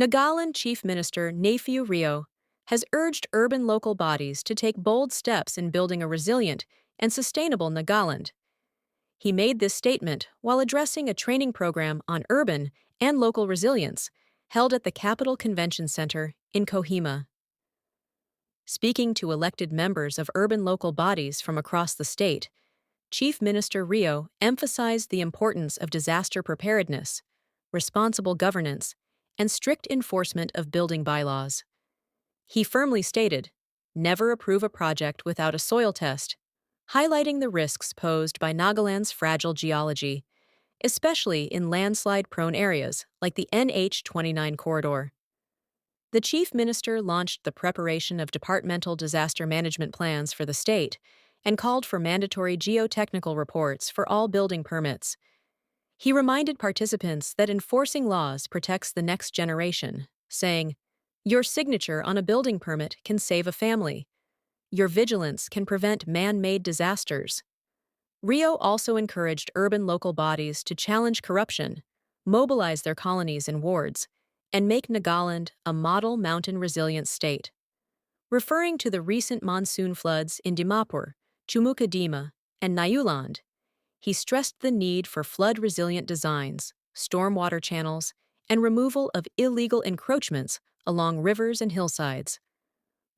Nagaland Chief Minister Neiphiu Rio has urged urban local bodies to take bold steps in building a resilient and sustainable Nagaland. He made this statement while addressing a training program on urban and local resilience held at the Capital Convention Center in Kohima. Speaking to elected members of urban local bodies from across the state, Chief Minister Rio emphasized the importance of disaster preparedness, responsible governance, and strict enforcement of building bylaws. He firmly stated, "Never approve a project without a soil test," highlighting the risks posed by Nagaland's fragile geology, especially in landslide-prone areas like the NH-29 corridor. The Chief Minister launched the preparation of departmental disaster management plans for the state and called for mandatory geo-technical reports for all building permits. He reminded participants that enforcing laws protects the next generation, saying, "Your signature on a building permit can save a family. Your vigilance can prevent man-made disasters." Rio also encouraged urban local bodies to challenge corruption, mobilize their colonies and wards, and make Nagaland a model mountain resilience state. Referring to the recent monsoon floods in Dimapur, Chumukadima, and Nagaland, he stressed the need for flood-resilient designs, stormwater channels, and removal of illegal encroachments along rivers and hillsides.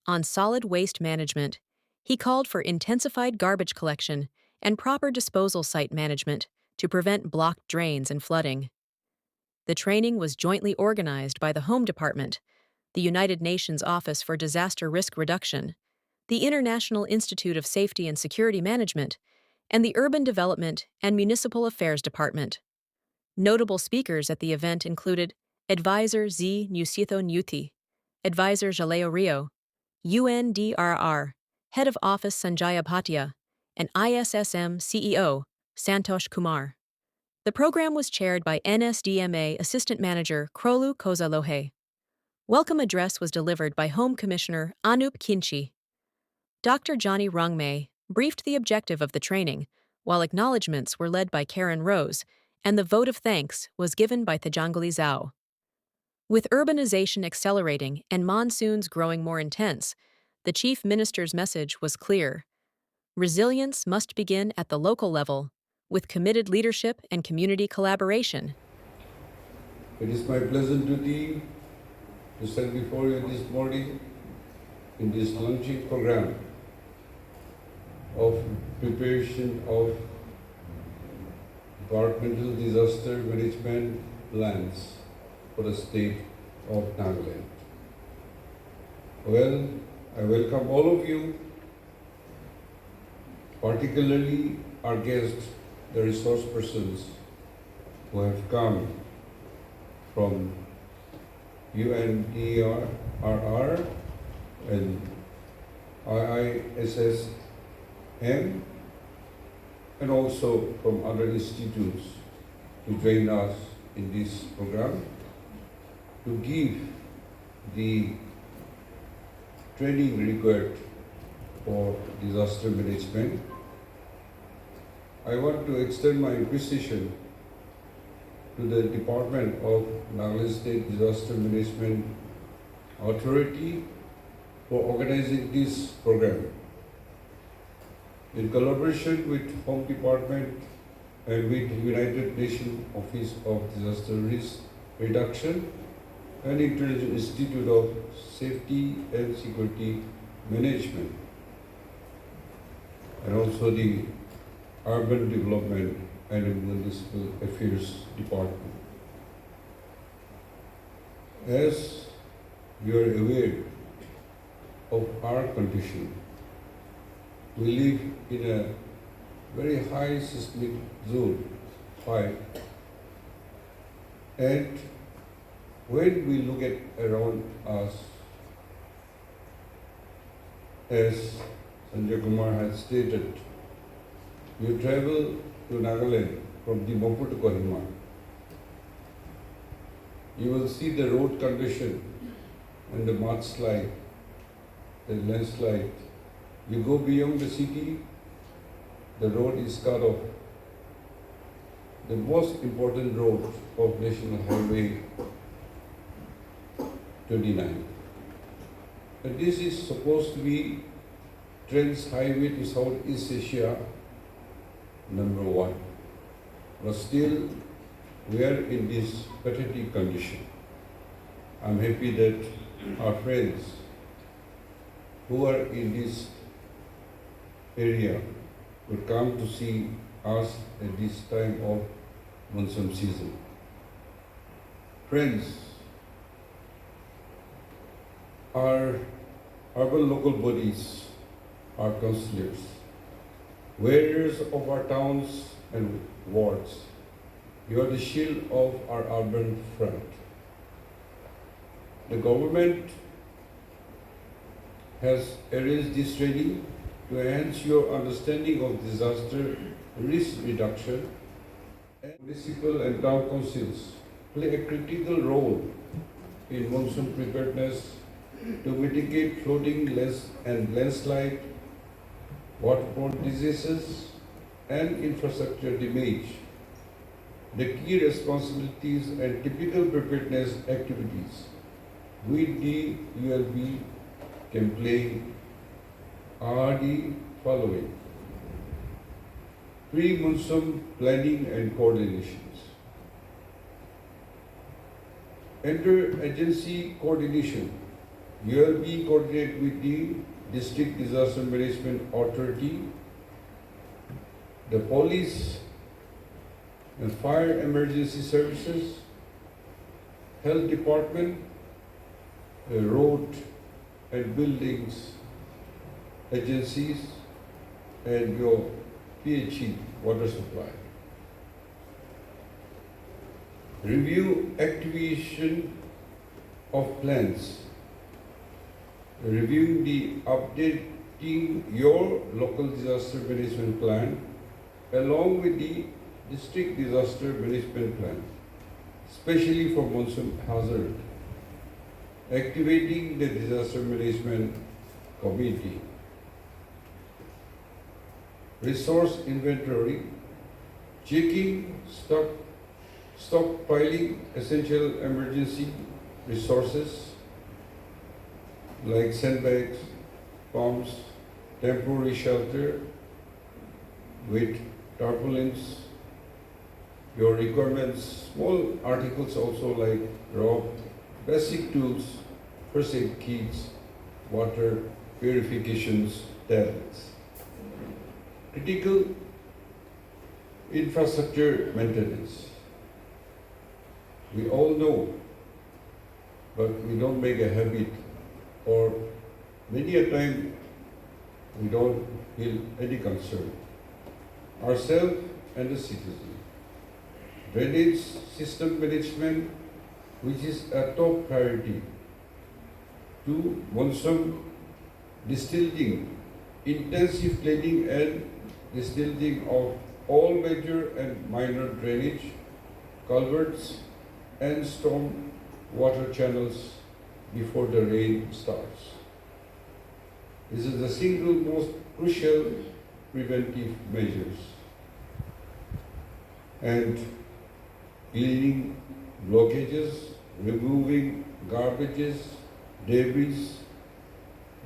On solid waste management, he called for intensified garbage collection and proper disposal site management to prevent blocked drains and flooding. The training was jointly organized by the Home Department, the United Nations Office for Disaster Risk Reduction, the International Institute of Safety and Security Management, and the Urban Development and Municipal Affairs Department. Notable speakers at the event included Advisor Nyusietho Nyuthe, Advisor Zhaleo Rio, UNDRR, Head of Office Sanjaya Bhatia, and ISSM CEO Santosh Kumar. The program was chaired by NSDMA Assistant Manager Krolu Kozalohe. Welcome address was delivered by Home Commissioner Anup Kinchi. Dr. Johnny Rungmay briefed the objective of the training, while acknowledgements were led by Karen Rose, and the vote of thanks was given by Tejangoli Zhao. With urbanization accelerating and monsoons growing more intense, the Chief Minister's message was clear. Resilience must begin at the local level, with committed leadership and community collaboration. It is my pleasant duty to stand before you this morning in this launching program of preparation of departmental disaster management plans for the state of Nagaland. Well, I welcome all of you, particularly our guests, the resource persons who have come from UNDRR and ISSM, and also from other institutes to join us in this program to give the training required for disaster management. I want to extend my appreciation to the Department of Nagaland State Disaster Management Authority for organizing this program. In collaboration with Home Department and with United Nations Office of Disaster Risk Reduction and International Institute of Safety and Security Management, and also the Urban Development and Municipal Affairs Department. As you are aware of our condition, we live in a very high seismic zone, 5, and when we look at around us, as Sanjay Kumar has stated, you travel to Nagaland from Dimapur to Kohima. You will see the road condition and the mudslide, the landslide. You go beyond the city, the road is cut off. The most important road of National Highway 29. And this is supposed to be Trans Highway to Southeast Asia number 1. But still, we are in this pathetic condition. I'm happy that our friends who are in this area would come to see us at this time of monsoon season. Friends, our urban local bodies are councillors, warriors of our towns and wards. You are the shield of our urban front. The government has arranged this training to enhance your understanding of disaster risk reduction. And municipal and town councils play a critical role in monsoon preparedness to mitigate flooding and landslide, waterborne diseases, and infrastructure damage. The key responsibilities and typical preparedness activities with the ULB can play are the following: pre-monsoon planning and coordinations. Inter-agency coordination. ULB coordinate with the District Disaster Management Authority, the police and fire emergency services, health department, road and buildings agencies, and your PHE, water supply. Review activation of plans. Reviewing the updating your local disaster management plan along with the district disaster management plan, especially for monsoon hazard. Activating the disaster management committee. Resource inventory, checking stockpiling essential emergency resources like sandbags, pumps, temporary shelter with tarpaulins, your requirements, small articles also like rope, basic tools, first aid kits, water purifications, tablets. Critical infrastructure maintenance. We all know, but we don't make a habit, or many a time we don't feel any concern. Ourselves and the citizen. Drainage system management, which is a top priority. To monsoon distilling, intensive cleaning and distilling of all major and minor drainage, culverts and storm water channels before the rain starts. This is the single most crucial preventive measures. And cleaning blockages, removing garbages, debris,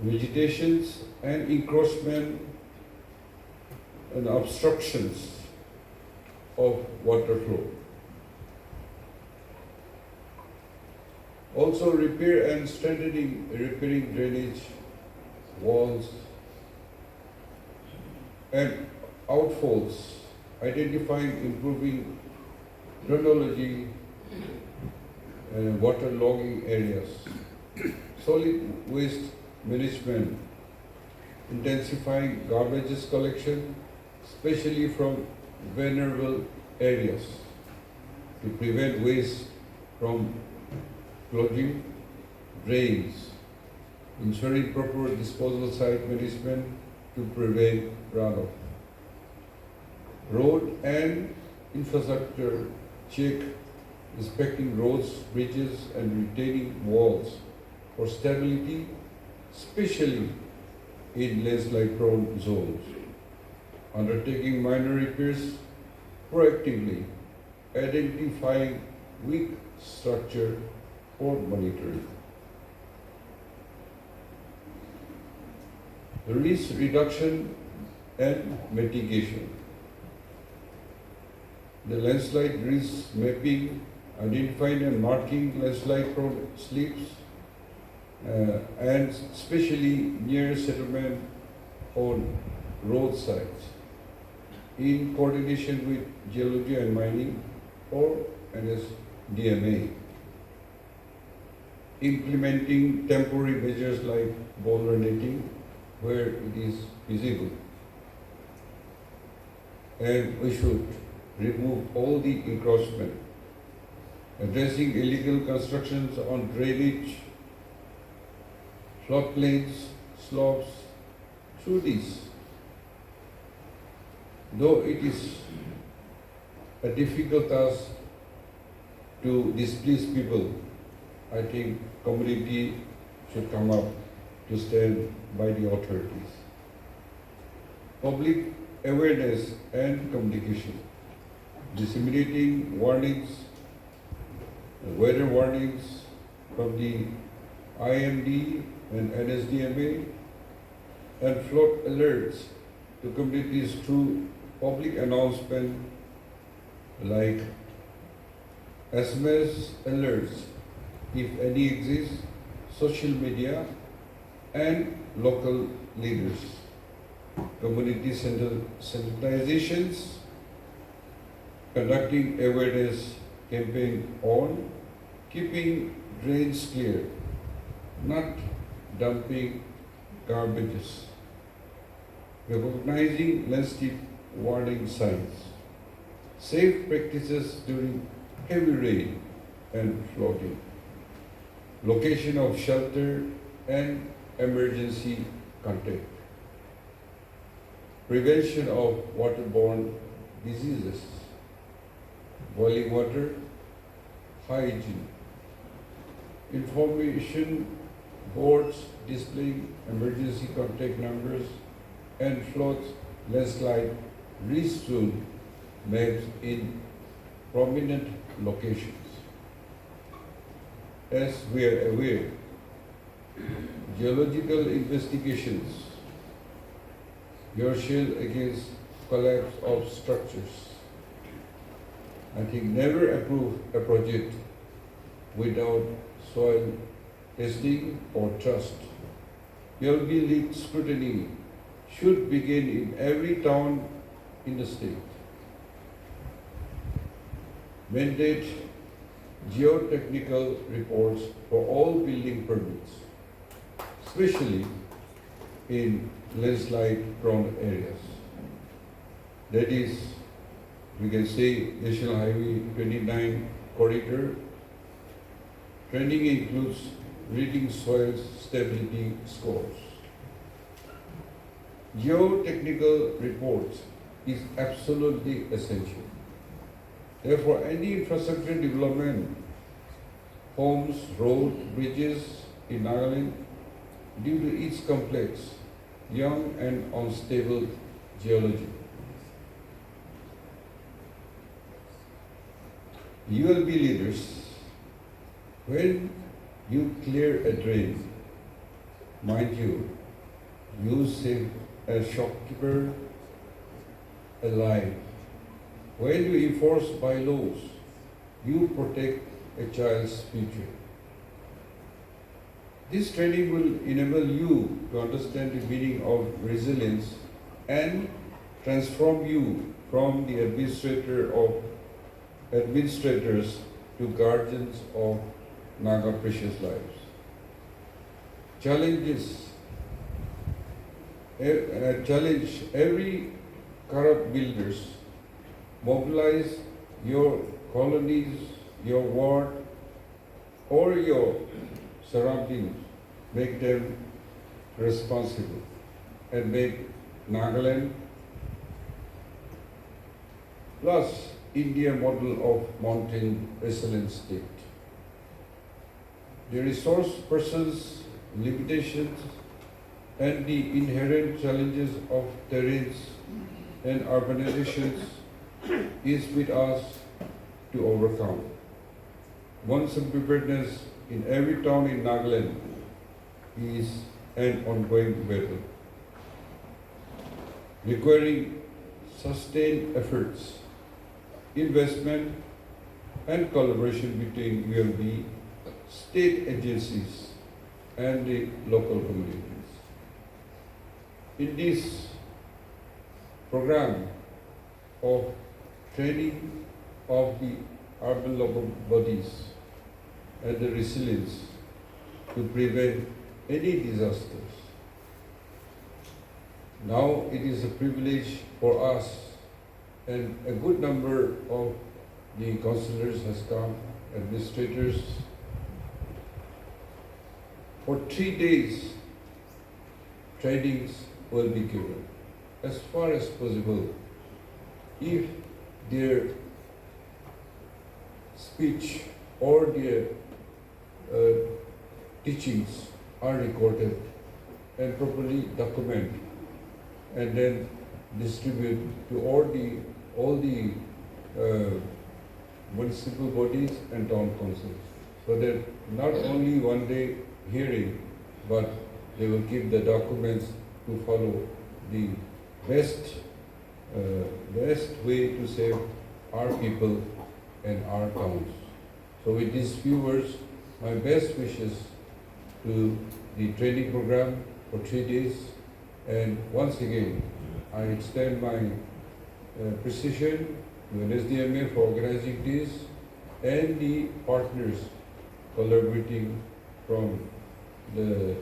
vegetations and encroachment and obstructions of water flow. Also repair and repairing drainage walls and outfalls, identifying, improving hydrology and water logging areas, solid waste management, intensifying garbages collection, especially from vulnerable areas to prevent waste from clogging drains, ensuring proper disposal site management to prevent runoff. Road and infrastructure check, inspecting roads, bridges and retaining walls for stability, especially in landslide prone zones. Undertaking minor repairs proactively, identifying weak structure for monitoring. risk reduction and mitigation. The landslide risk mapping, identifying and marking landslide prone slips, and especially near settlement on roadsides, in coordination with geology and mining or NSDMA. Implementing temporary measures like boulder netting where it is feasible. And we should remove all the encroachment. Addressing illegal constructions on drainage, floodplains, slopes, through this. Though it is a difficult task to displease people, I think community should come up to stand by the authorities. Public awareness and communication, disseminating warnings, weather warnings from the IMD and NSDMA, and flood alerts to communities through public announcement like SMS alerts, if any exist, social media, and local leaders. Community sensitizations, conducting awareness campaign on keeping drains clear, not dumping garbages, recognizing landscape warning signs, safe practices during heavy rain and flooding, location of shelter and emergency contact, prevention of waterborne diseases, boiling water, hygiene, information boards displaying emergency contact numbers and flood landslide risk zone maps in prominent locations. As we are aware, geological investigations, your shield against collapse of structures, I think never approve a project without soil testing or trust. ULB lead scrutiny should begin in every town in the state. Mandate geo-technical reports for all building permits, especially in landslide-prone areas. That is, we can say National Highway 29 corridor. Training includes reading soil stability scores. Geo-technical reports is absolutely essential. Therefore, any infrastructure development, homes, roads, bridges in Nagaland, due to its complex, young and unstable geology. ULB leaders, when you clear a drain, mind you, save a shopkeeper alive. When you enforce bylaws, you protect a child's future. This training will enable you to understand the meaning of resilience and transform you from the administrators to guardians of Naga precious lives. Challenge every corrupt builders. Mobilize your colonies, your ward, or your surroundings. Make them responsible and make Nagaland plus India model of mountain resilient state. The resource persons, limitations, and the inherent challenges of terrains and urbanizations is with us to overcome. Monsoon preparedness in every town in Nagaland is an ongoing battle. requiring sustained efforts, investment, and collaboration between ULB, state agencies, and the local communities. In this program of training of the urban local bodies and the resilience to prevent any disasters, now it is a privilege for us, and a good number of the councillors has come, administrators. For 3 days, trainings will be given. As far as possible, if their speech or their teachings are recorded and properly documented, and then distribute to all the municipal bodies and town councils, so that not only one day hearing, but they will give the documents to follow the best way to save our people and our towns. So with these few words, my best wishes to the training program for 3 days. And once again, I extend my appreciation to NSDMA for organizing this and the partners collaborating from the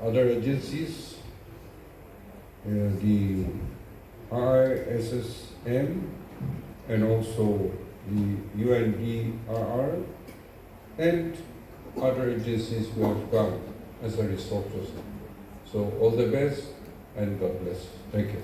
other agencies, the ISSM and also the UNDRR and other agencies who have come as a resource person. So all the best and God bless. Thank you.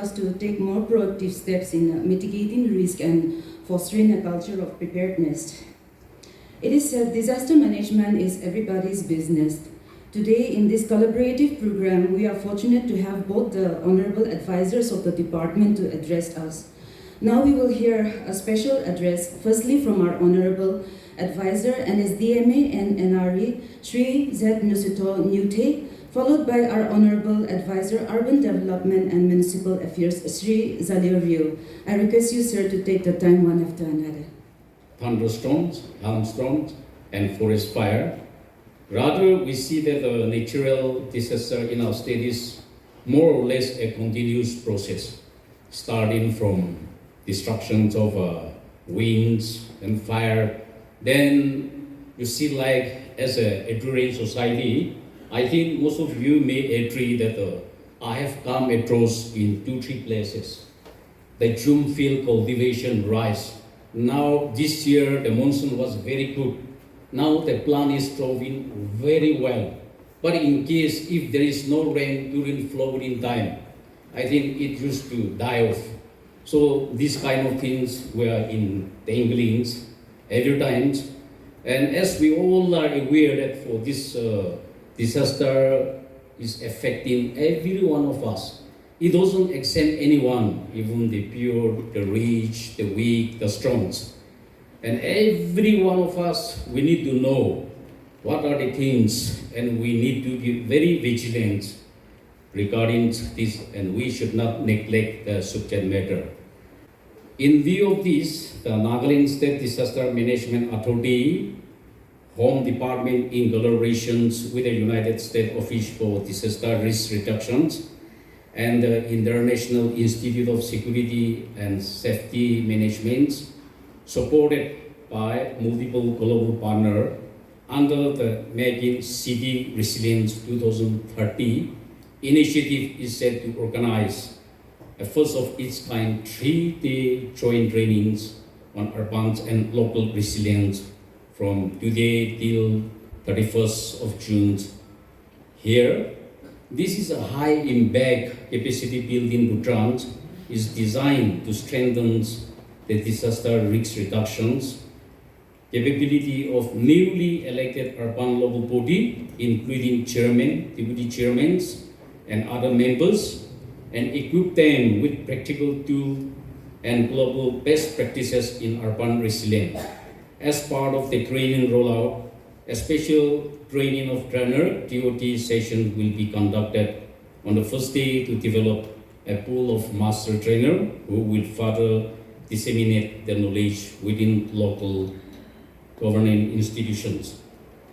us to take more proactive steps in mitigating risk and fostering a culture of preparedness. It is said disaster management is everybody's business. Today, in this collaborative program, we are fortunate to have both the honorable advisors of the department to address us. Now we will hear a special address, firstly from our honorable advisor, NSDMA and NRE, Shri Z. Nyusietho Nyuthe, followed by our honorable advisor, Urban Development and Municipal Affairs, Shri Zhaleo Rio. I request you, sir, to take the time one after another. Thunderstorms, hailstorms, and forest fire. Rather, we see that the natural disaster in our state is more or less a continuous process, starting from destructions of winds and fire. Then you see, like, as a enduring society, I think most of you may agree that I have come across in 2-3 places. The June field cultivation rise. Now this year the monsoon was very good. Now the plant is thriving very well. But in case if there is no rain during flowering time, I think it used to die off. So these kind of things were in danglings every time. And as we all are aware that for this disaster is affecting every one of us, it doesn't exempt anyone, even the poor, the rich, the weak, the strong. And every one of us, we need to know what are the things, and we need to be very vigilant regarding this, and we should not neglect the subject matter. In view of this, the Nagaland State Disaster Management Authority, Home Department in collaborations with the United States Office for Disaster Risk Reductions and the International Institute of Security and Safety Management, supported by multiple global partners under the Making City Resilience 2030 initiative, is set to organize a first of its kind 3-day joint trainings on urban and local resilience from today till 31st of June. Here, this is a high impact capacity building program is designed to strengthen the disaster risk reductions capability of newly elected urban local body, including chairman, deputy chairmen, and other members, and equip them with practical tools and global best practices in urban resilience. As part of the training rollout, a special training of trainer TOT session will be conducted on the first day to develop a pool of master trainer who will further disseminate the knowledge within local governing institutions.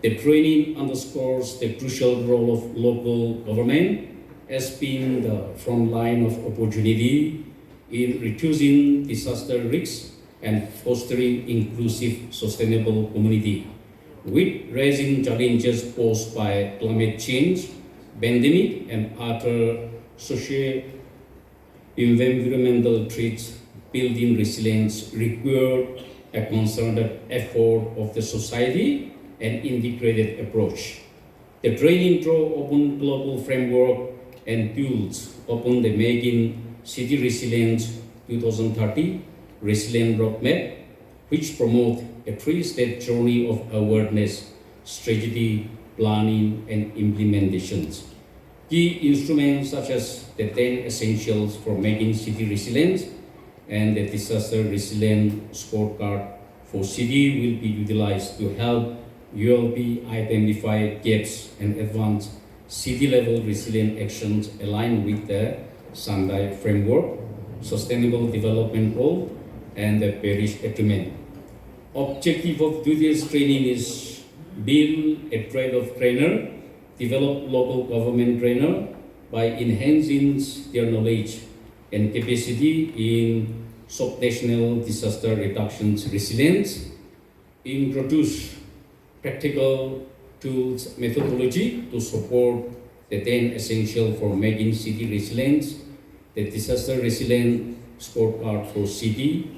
The training underscores the crucial role of local government as being the front line of opportunity in reducing disaster risks and fostering inclusive, sustainable community. With rising challenges posed by climate change, pandemic, and other socio-environmental threats, building resilience requires a concerted effort of the society and integrated approach. The training draw open global framework and tools upon the Making City Resilience 2030 Resilient Roadmap, which promote a 3-step journey of awareness, strategy, planning, and implementations. Key instruments such as the 10 essentials for making city resilient and the disaster resilient scorecard for city will be utilized to help ULB identify gaps and advance city-level resilient actions aligned with the Sanjaya framework, Sustainable Development Goal, and the Paris Agreement. Objective of today's training is build a trade of trainer, develop local government trainer by enhancing their knowledge and capacity in subnational disaster reduction resilience, introduce practical tools methodology to support the 10 essential for making city resilience, the disaster resilient scorecard for city,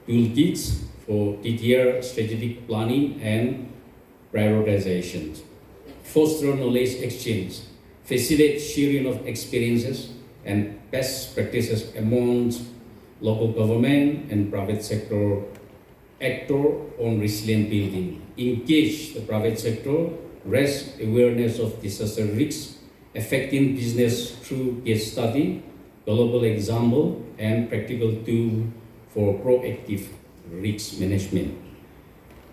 toolkits for TTR strategic planning and prioritization, foster knowledge exchange, facilitate sharing of experiences, and best practices among local government and private sector actor on resilient building. Engage the private sector, raise awareness of disaster risks affecting business through case study, global example, and practical tool for proactive risk management.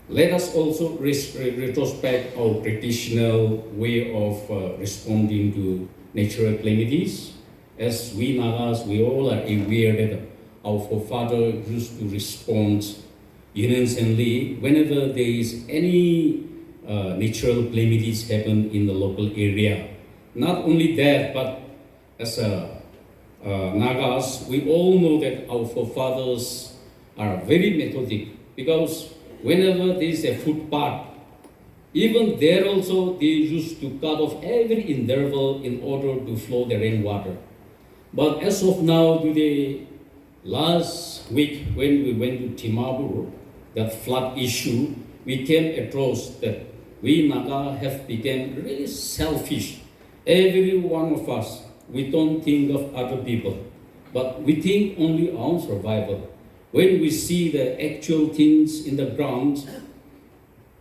Let us also retrospect our traditional way of responding to natural calamities. As we Nagas, we all are aware that our forefathers used to respond unanimously whenever there is any natural calamities happen in the local area. Not only that, but as Nagas, we all know that our forefathers are very methodic, because whenever there is a footpath, even there also they used to cut off every interval in order to flow the rainwater. But as of now, today, last week when we went to Timabur, that flood issue, we came across that we Naga have become really selfish. Every one of us, we don't think of other people, but we think only on survival. When we see the actual things in the ground,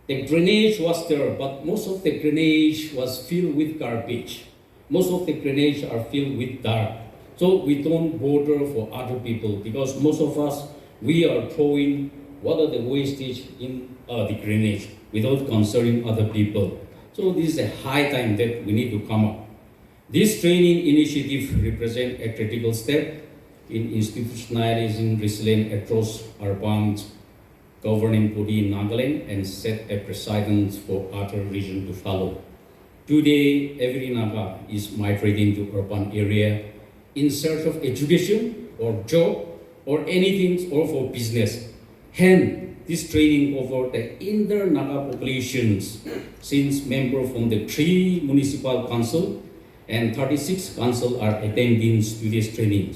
the drainage was there, but most of the drainage was filled with garbage. Most of the drainage are filled with dirt. So we don't bother for other people, because most of us, we are throwing what are the wastage in the drainage without concerning other people. So this is a high time that we need to come up. This training initiative represents a critical step in institutionalizing resilience across urban governing body in Nagaland and set a precedent for other regions to follow. Today, every Naga is migrating to urban area in search of education or job or anything, or for business. Hence, this training over the inter-Naga populations, since members from the 3 municipal council and 36 council are attending to this training.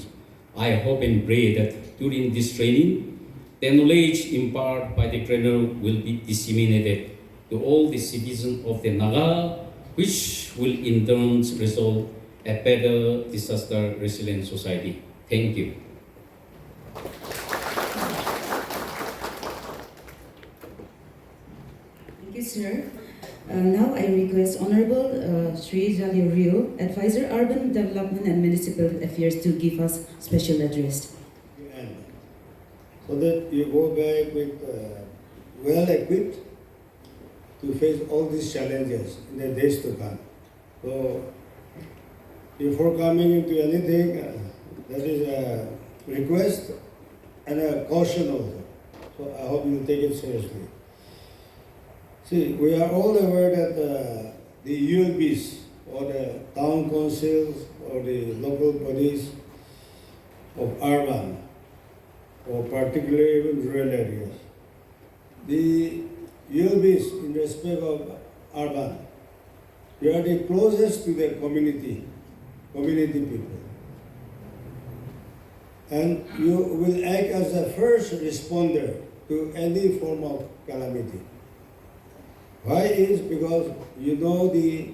I hope and pray that during this training, the knowledge imparted by the trainer will be disseminated to all the citizens of the Naga, which will in turn result a better disaster resilient society. Thank you. Thank you, sir. Now I request Honorable Sri Zhaleo Rio, Advisor Urban Development and Municipal Affairs, to give us special address. So that you go back with well equipped to face all these challenges in the days to come. So before coming into anything, that is a request and a caution also. So I hope you take it seriously. See, we are all aware that the ULBs, or the town councils or the local bodies of urban, or particularly even rural areas, the ULBs in respect of urban, they are the closest to the community people. And you will act as a first responder to any form of calamity. Why is because you know the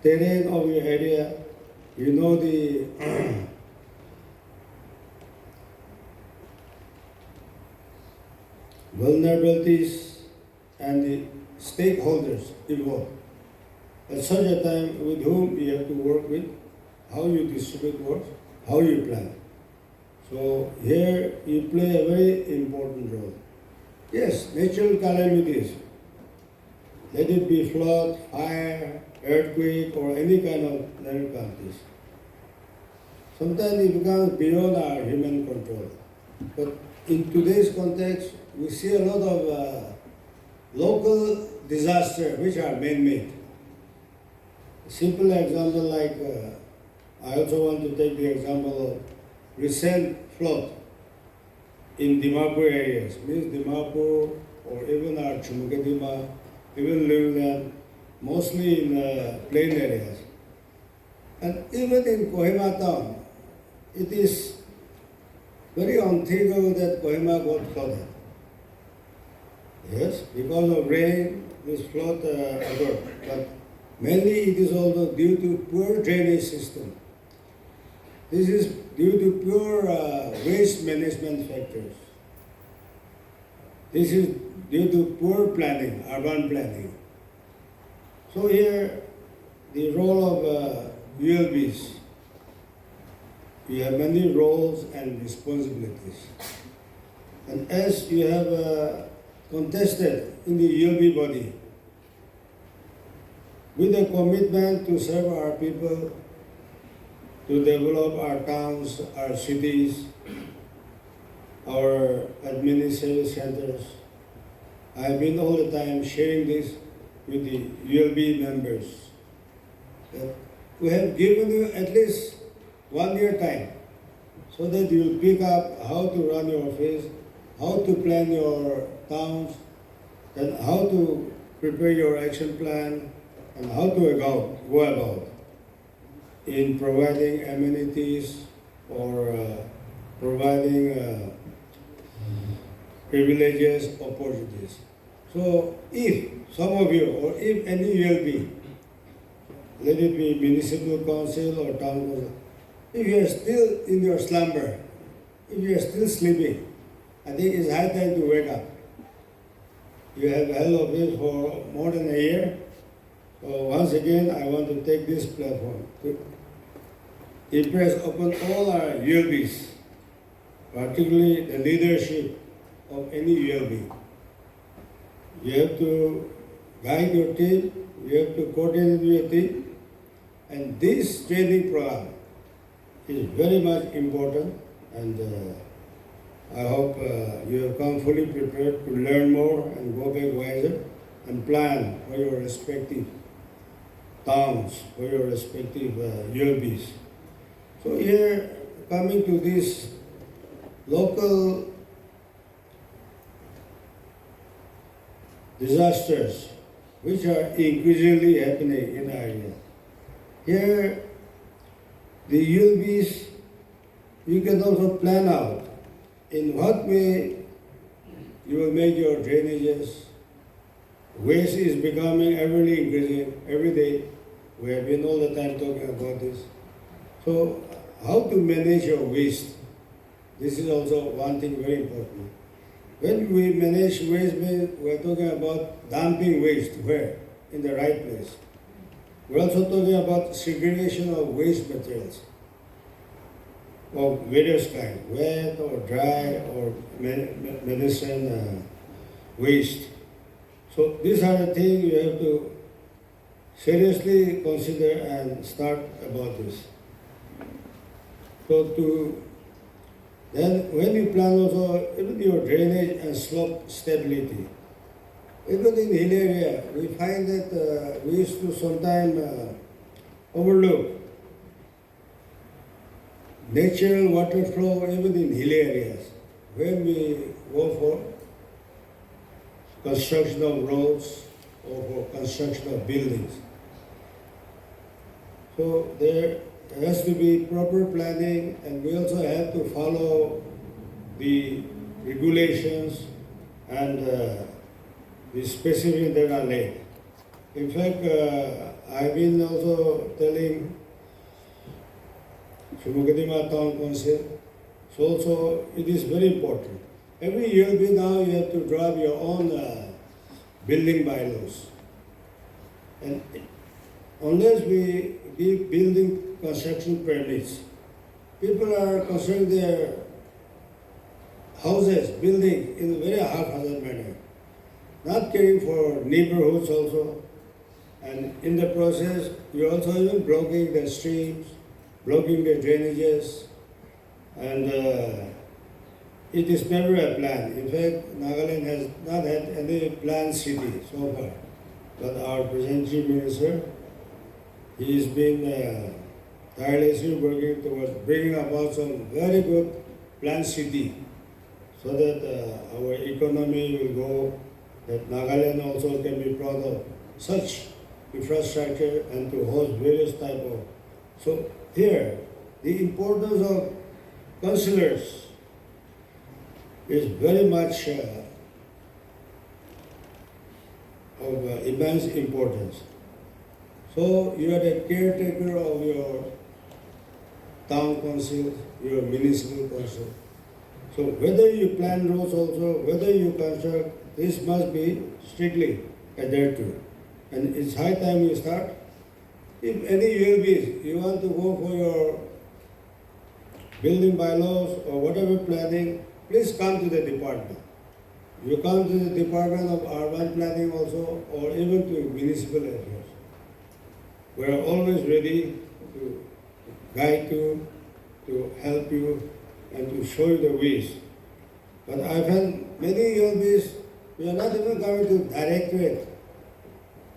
terrain of your area, you know the vulnerabilities and the stakeholders involved. At such a time with whom you have to work with, how you distribute work, how you plan. So here you play a very important role. Yes, natural calamities, let it be flood, fire, earthquake, or any kind of natural calamities. Sometimes it becomes beyond our human control. But in today's context, we see a lot of local disasters which are man-made. A simple example like, I also want to take the example of recent flood in Dimapur areas, means Dimapur or even our Chumukadima, even Nagaland, mostly in plain areas. And even in Kohima town, it is very unthinkable that Kohima got flooded. Yes, because of rain, this flood occurred. But Mainly it is also due to poor drainage system. This is due to poor waste management factors. This is due to poor planning, urban planning. So here, the role of ULBs, you have many roles and responsibilities. And as you have contested in the ULB body, with a commitment to serve our people, to develop our towns, our cities, our administrative centers, I have been all the time sharing this with the ULB members. That we have given you at least 1 year time so that you will pick up how to run your affairs, how to plan your towns, and how to prepare your action plan, and how to go about in providing amenities or providing privileges, opportunities. So if some of you, or if any ULB, let it be municipal council or town council, if you are still in your slumber, if you are still sleeping, I think it's high time to wake up. You have held of this for more than a year. So once again, I want to take this platform to impress upon all our ULBs, particularly the leadership of any ULB. You have to guide your team, you have to coordinate with your team, and this training program is very much important, and I hope you have come fully prepared to learn more and go back wiser and plan for your respective towns, for your respective ULBs. So here, coming to this local disasters which are increasingly happening in our area. Here, the ULBs, you can also plan out in what way you will make your drainages. Waste is becoming everly increasing every day. We have been all the time talking about this. So how to manage your waste? This is also one thing very important. When we manage waste, we are talking about dumping waste where? In the right place. We're also talking about segregation of waste materials of various kinds, wet or dry or medicine waste. So these are the things you have to seriously consider and start about this. So then when you plan also even your drainage and slope stability, even in hill area, we find that we used to sometimes overlook natural water flow even in hill areas. When we go for construction of roads or for construction of buildings. So there has to be proper planning, and we also have to follow the regulations and the specifics that are laid. In fact, I've been also telling Kohima Town Council, so also it is very important. Every year now you have to draw your own building bylaws. And unless we give building construction permits, people are constructing their houses, buildings in a very haphazard manner, not caring for neighborhoods also. And in the process, you're also even blocking the streams, blocking the drainages, and it is never a plan. In fact, Nagaland has not had any planned city so far. But our present Chief Minister, he has been tirelessly working towards bringing about some very good planned city so that our economy will go, that Nagaland also can be proud of such infrastructure and to host various type of. So here, the importance of councillors is very much of immense importance. So you are the caretaker of your town council, your municipal council. So whether you plan roads also, whether you construct, this must be strictly adhered to. And it's high time you start. If any ULBs, you want to go for your building bylaws or whatever planning, please come to the department. You come to the Department of Urban Planning also, or even to municipal affairs. We are always ready to guide you, to help you, and to show you the ways. But I find many ULBs, we are not even coming to directorate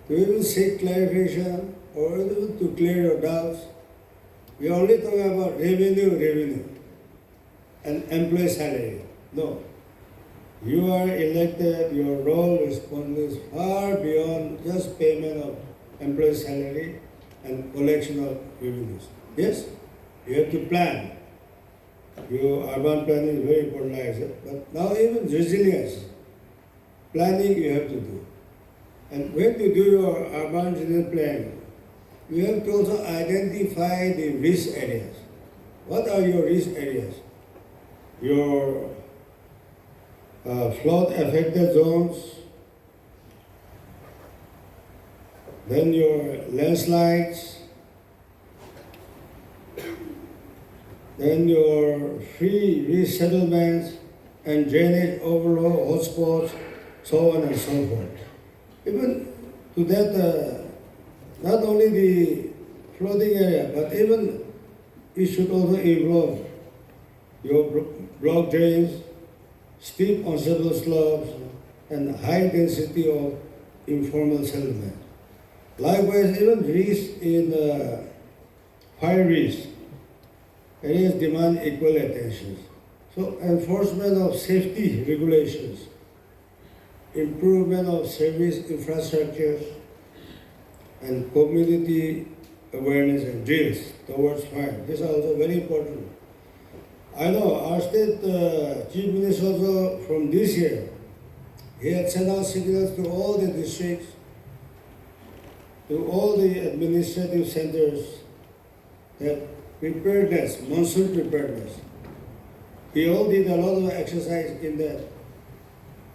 to even seek clarification or even to clear your doubts. We are only talking about revenue, and employee salary. No. You are elected, your role, responsibility is far beyond just payment of employee salary and collection of revenues. Yes, you have to plan. Your urban planning is very important, like I said. But now even resilience, planning you have to do. And when you do your urban resilience planning, you have to also identify the risk areas. What are your risk areas? Your flood affected zones, then your landslides, then your free resettlements and drainage overflow hotspots, so on and so forth. Even to that, not only the flooding area, but even it should also involve your block drains, steep unstable slopes, and high density of informal settlement. Likewise, even risk in fire risk areas demand equal attention. So enforcement of safety regulations, improvement of service infrastructure, and community awareness and drills towards fire. These are also very important. I know our state chief minister also from this year, he had sent out signals to all the districts, to all the administrative centers, that preparedness, monsoon preparedness. We all did a lot of exercise in that.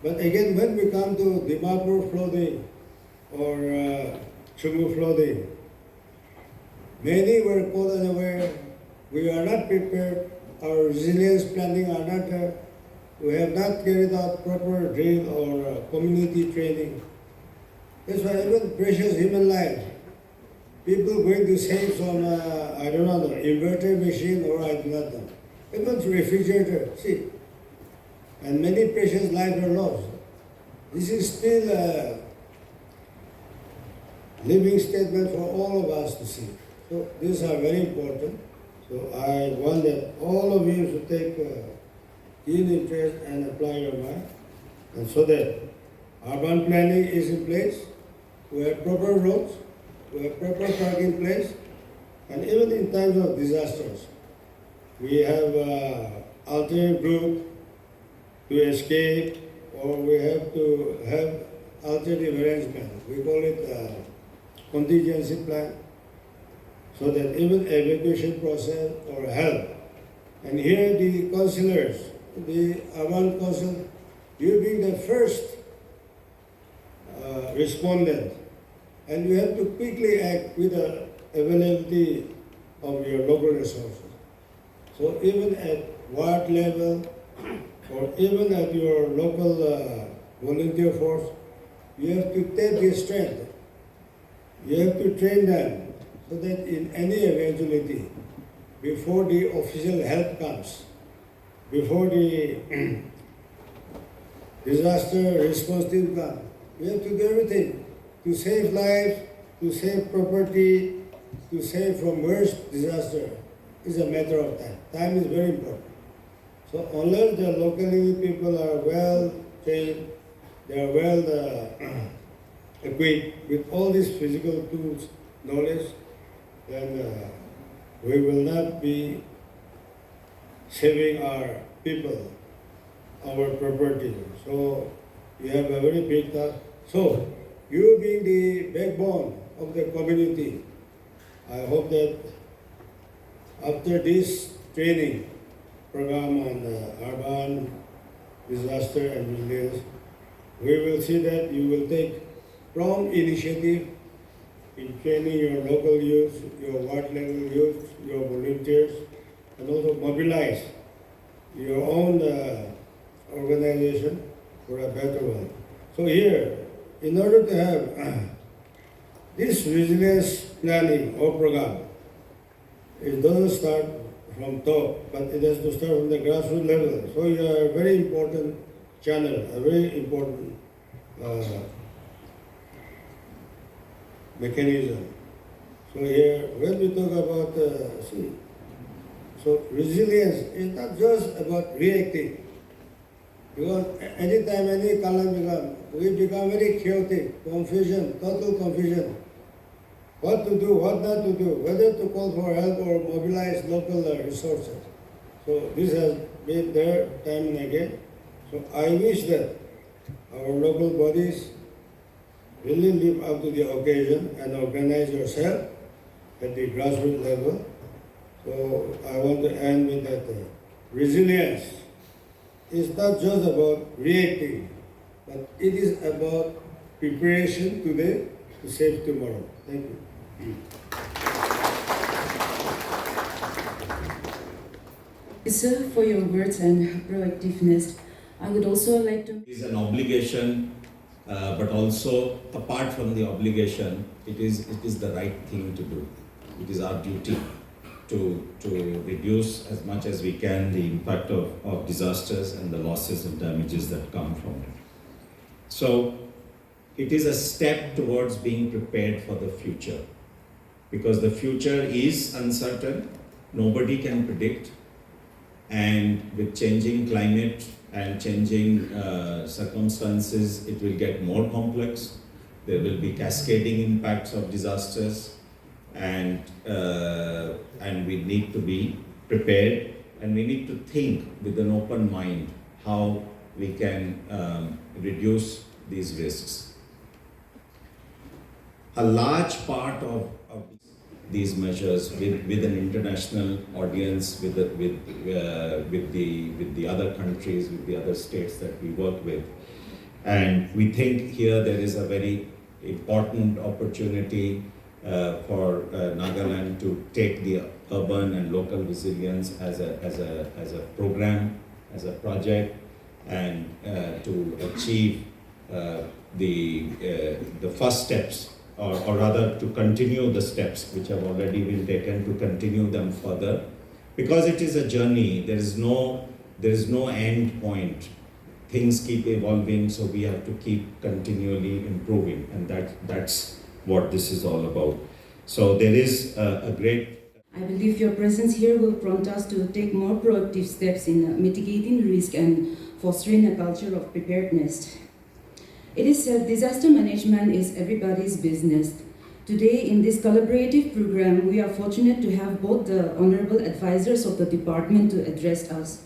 But again, when we come to Dimapur flooding or Chumu flooding, many were caught unaware. We are not prepared. Our resilience planning are not there. We have not carried out proper drill or community training. That's why even precious human lives, people going to save some, I don't know, inverter machine or I do not know. Even refrigerator, see. And many precious lives are lost. This is still a living statement for all of us to see. So these are very important. So I want that all of you should take keen interest and apply your mind. And so that urban planning is in place, we have proper roads, we have proper parking place, and even in times of disasters, we have alternate route to escape, or we have to have alternative arrangement. We call it contingency plan, so that even evacuation process or help. And here the councillors, the urban council, you being the first respondent, and you have to quickly act with the availability of your local resources. So even at ward level, or even at your local volunteer force, you have to take their strength. You have to train them so that in any eventuality, before the official help comes, before the disaster response team comes, we have to do everything to save lives, to save property, to save from worst disaster. It's a matter of time. Time is very important. So unless the locally people are well trained, they are well equipped with all these physical tools, knowledge, then we will not be saving our people, our property. So we have a very big task. So you being the backbone of the community. I hope that after this training program on urban disaster and resilience, we will see that you will take prompt initiative in training your local youth, your ward level youth, your volunteers, and also mobilize your own organization for a better one. So here, in order to have this resilience planning or program, it doesn't start from top, but it has to start from the grassroots level. So you are a very important channel, a very important mechanism. So here, when we talk about, so resilience is not just about reacting. Because anytime any calamity we become very chaotic, confusion, total confusion. What to do, what not to do, whether to call for help or mobilize local resources. So this has been there time and again. So I wish that our local bodies really live up to the occasion and organize yourself at the grassroots level. So I want to end with that resilience is not just about reacting, but it is about preparation today to save tomorrow. Thank you. Sir, for your words and proactiveness, I would also like to... It is an obligation, but also apart from the obligation, it is the right thing to do. It is our duty to reduce as much as we can the impact of disasters and the losses and damages that come from it. So it is a step towards being prepared for the future, because the future is uncertain, nobody can predict, and with changing climate and changing circumstances, it will get more complex. There will be cascading impacts of disasters, and we need to be prepared, and we need to think with an open mind how we can reduce these risks. A large part of these measures with an international audience, with the other countries, with the other states that we work with. And we think here there is a very important opportunity for Nagaland to take the urban and local resilience as a program, as a project, and to achieve the first steps, or rather to continue the steps which have already been taken, to continue them further, because it is a journey. There is no end point. Things keep evolving, so we have to keep continually improving, and that's what this is all about. So there is a great... I believe your presence here will prompt us to take more proactive steps in mitigating risk and fostering a culture of preparedness. It is said disaster management is everybody's business. Today, in this collaborative program, we are fortunate to have both the honorable advisors of the department to address us.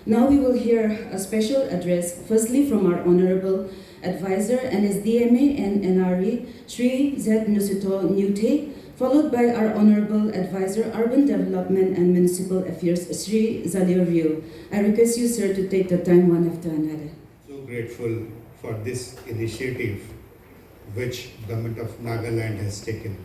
Now we will hear a special address, firstly from our honorable advisor, NSDMA and NRE, Sri Z. Nyusietho Nyuthe, followed by our honorable advisor, Urban Development and Municipal Affairs, Sri Zhaleo Rio. I request you, sir, to take the time one after another. So grateful for this initiative which Government of Nagaland has taken.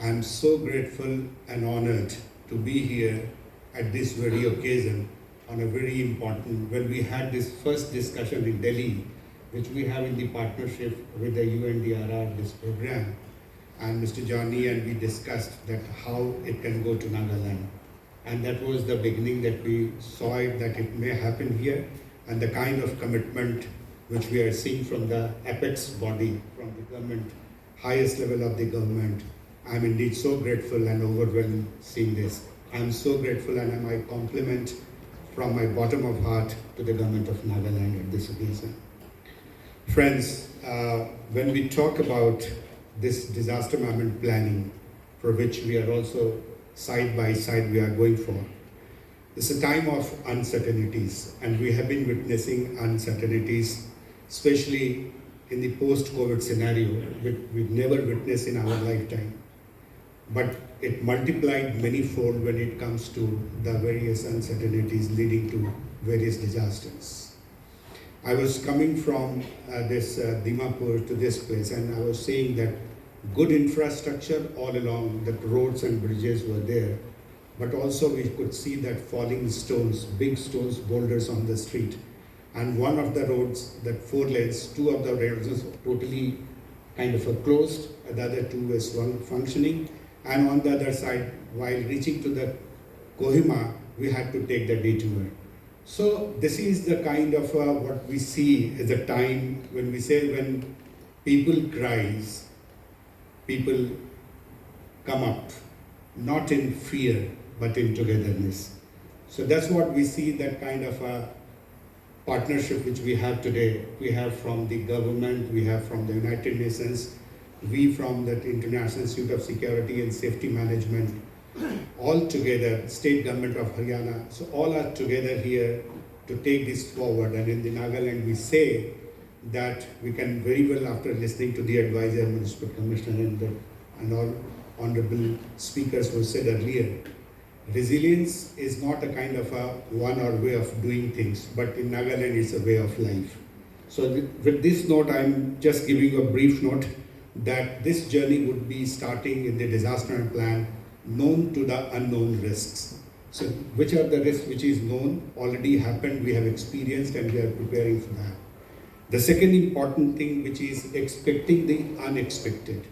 I am so grateful and honored to be here at this very occasion on a very important, when we had this first discussion in Delhi, which we have in the partnership with the UNDRR, this program, and Mr. Johnny and we discussed that how it can go to Nagaland. And that was the beginning that we saw it, that it may happen here, and the kind of commitment which we are seeing from the apex body, from the government, highest level of the government. I'm indeed so grateful and overwhelmed seeing this. I'm so grateful, and I compliment from my bottom of heart to the government of Nagaland at this occasion. Friends, when we talk about this disaster management planning, for which we are also side by side we are going for, it's a time of uncertainties, and we have been witnessing uncertainties, especially in the post-COVID scenario, which we never witnessed in our lifetime. But it multiplied many-fold when it comes to the various uncertainties leading to various disasters. I was coming from this Dimapur to this place, and I was saying that good infrastructure all along, the roads and bridges were there, but also we could see that falling stones, big stones, boulders on the street. And one of the roads, that 4 lanes, 2 of the roads was totally kind of closed, the other 2 was functioning. And on the other side, while reaching to the Kohima, we had to take the detour. So this is the kind of what we see as a time when we say when people cries, people come up, not in fear, but in togetherness. So that's what we see, that kind of a partnership which we have today. We have from the government, we have from the United Nations, we from the International Institute of Security and Safety Management, all together, state government of Haryana, so all are together here to take this forward. And in the Nagaland we say that we can very well, after listening to the advisor, Municipal Commissioner and all honorable speakers who said earlier, resilience is not a kind of a one or way of doing things, but in Nagaland it's a way of life. So with this note, I'm just giving you a brief note that this journey would be starting in the disaster and plan, known to the unknown risks. So which are the risks which is known, already happened, we have experienced, and we are preparing for that. The second important thing which is expecting the unexpected.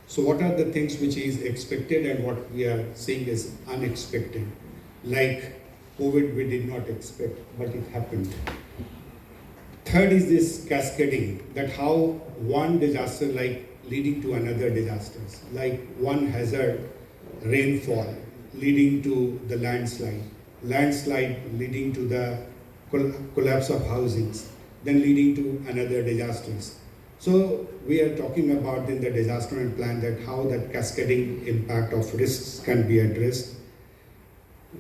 So what are the things which is expected and what we are seeing is unexpected? Like COVID we did not expect, but it happened. Third is this cascading, that how one disaster like leading to another disasters, like one hazard, rainfall, leading to the landslide leading to the collapse of housings, then leading to another disasters. So we are talking about in the disaster and plan that how that cascading impact of risks can be addressed.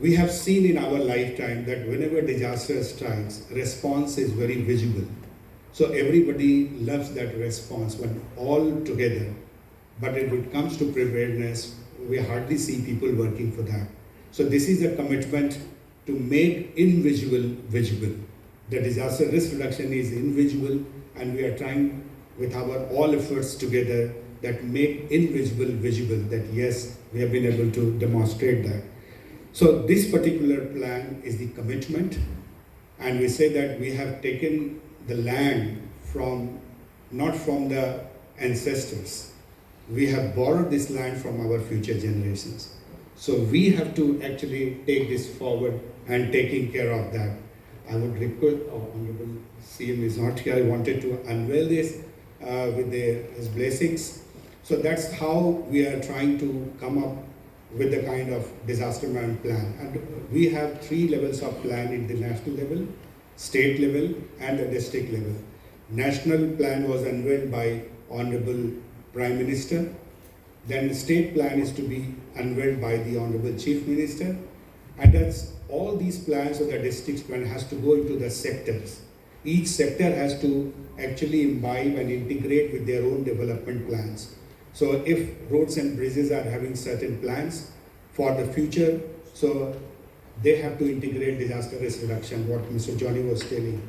We have seen in our lifetime that whenever disaster strikes, response is very visible. So everybody loves that response when all together. But when it comes to preparedness, we hardly see people working for that. So this is a commitment to make invisible visible. The disaster risk reduction is invisible, and we are trying with our all efforts together that make invisible visible, that yes, we have been able to demonstrate that. So this particular plan is the commitment, and we say that we have taken the land from, not from the ancestors. We have borrowed this land from our future generations. So we have to actually take this forward and taking care of that. I would request, Honorable CM is not here, I wanted to unveil this with his blessings. So that's how we are trying to come up with the kind of disaster management plan. And we have 3 levels of plan in the national level, state level, and the district level. National plan was unveiled by Honorable Prime Minister. Then the state plan is to be unveiled by the Honorable Chief Minister. And that's all these plans of the district's plan has to go into the sectors. Each sector has to actually imbibe and integrate with their own development plans. So if roads and bridges are having certain plans for the future, so they have to integrate disaster risk reduction, what Mr. Johnny was telling.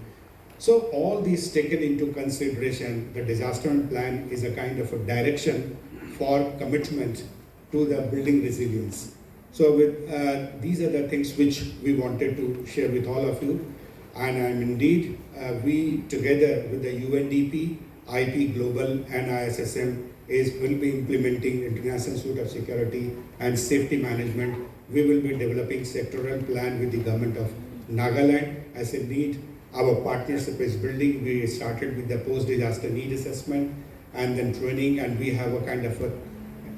So all these taken into consideration, the disaster plan is a kind of a direction for commitment to the building resilience. So with these are the things which we wanted to share with all of you. And indeed, we together with the UNDP, IP Global and ISSM will be implementing International Institute of Security and Safety Management. We will be developing sectoral plan with the government of Nagaland. As indeed, our partnership is building. We started with the post-disaster need assessment and then training, and we have a kind of a,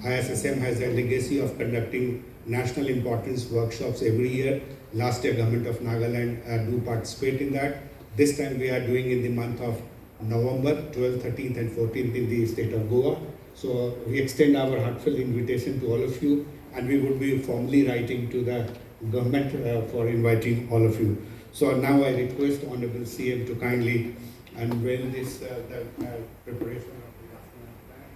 ISSM has a legacy of conducting national importance workshops every year. Last year, government of Nagaland do participate in that. This time we are doing in the month of November, 12th, 13th and 14th in the state of Goa. So we extend our heartfelt invitation to all of you, and we would be formally writing to the government for inviting all of you. So now I request Honorable CM to kindly and when this the preparation of the national plan.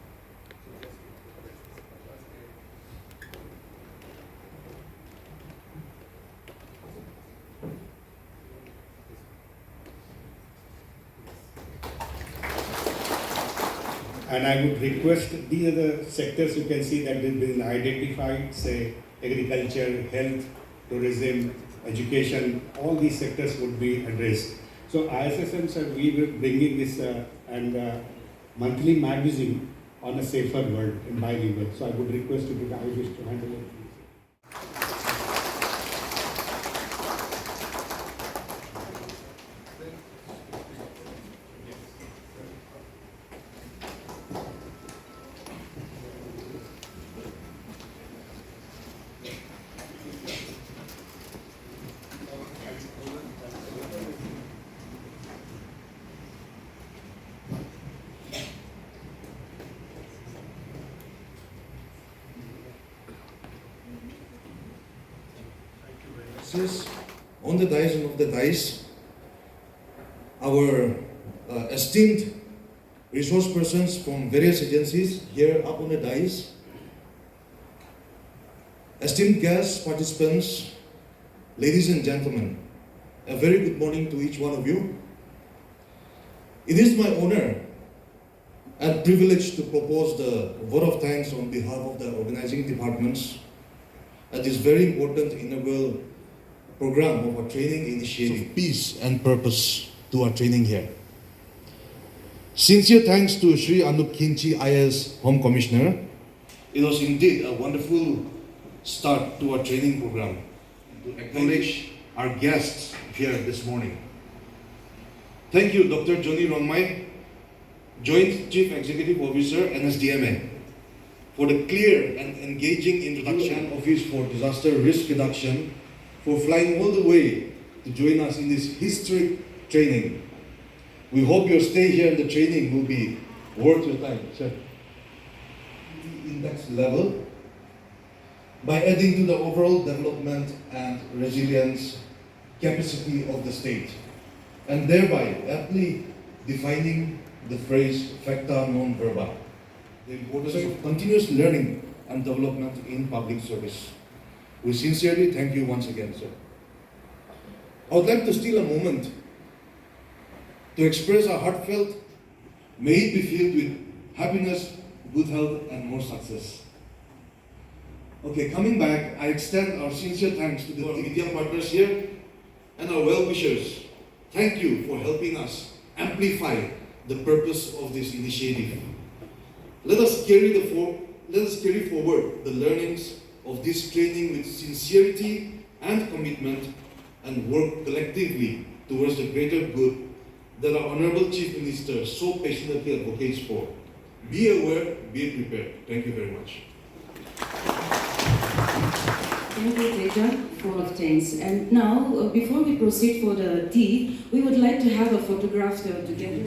And I would request the other sectors you can see that have been identified, say agriculture, health, tourism, education, all these sectors would be addressed. So ISSM said we were bringing this monthly magazine on a safer world in bilingual. So I would request you to, I wish to handle it. On the dais and off the dais, our esteemed resource persons from various agencies here up on the dais, esteemed guests, participants, ladies and gentlemen, a very good morning to each one of you. It is my honor and privilege to propose the vote of thanks on behalf of the organizing departments at this very important inaugural program of our training initiative, peace and purpose to our training here. Sincere thanks to Shri Anup Khinchi, IS Home Commissioner. It was indeed a wonderful start to our training program. To acknowledge our guests here this morning. Thank you, Dr. Johnny Rongmai, Joint Chief Executive Officer, NSDMA, for the clear and engaging introduction. Office for Disaster Risk Reduction, for flying all the way to join us in this historic training. We hope your stay here in the training will be worth your time, sir. Index level by adding to the overall development and resilience capacity of the state, and thereby aptly defining the phrase facta non verba, the importance of continuous learning and development in public service. We sincerely thank you once again, sir. I would like to steal a moment to express our heartfelt, may it be filled with happiness, good health, and more success. Okay, coming back, I extend our sincere thanks to the media partners here and our well-wishers. Thank you for helping us amplify the purpose of this initiative. Let us carry forward the learnings of this training with sincerity and commitment, and work collectively towards the greater good that our Honorable Chief Minister so passionately advocates for. Be aware, be prepared. Thank you very much. Thank you, Teja, full of thanks. And now, before we proceed for the tea, we would like to have a photograph together.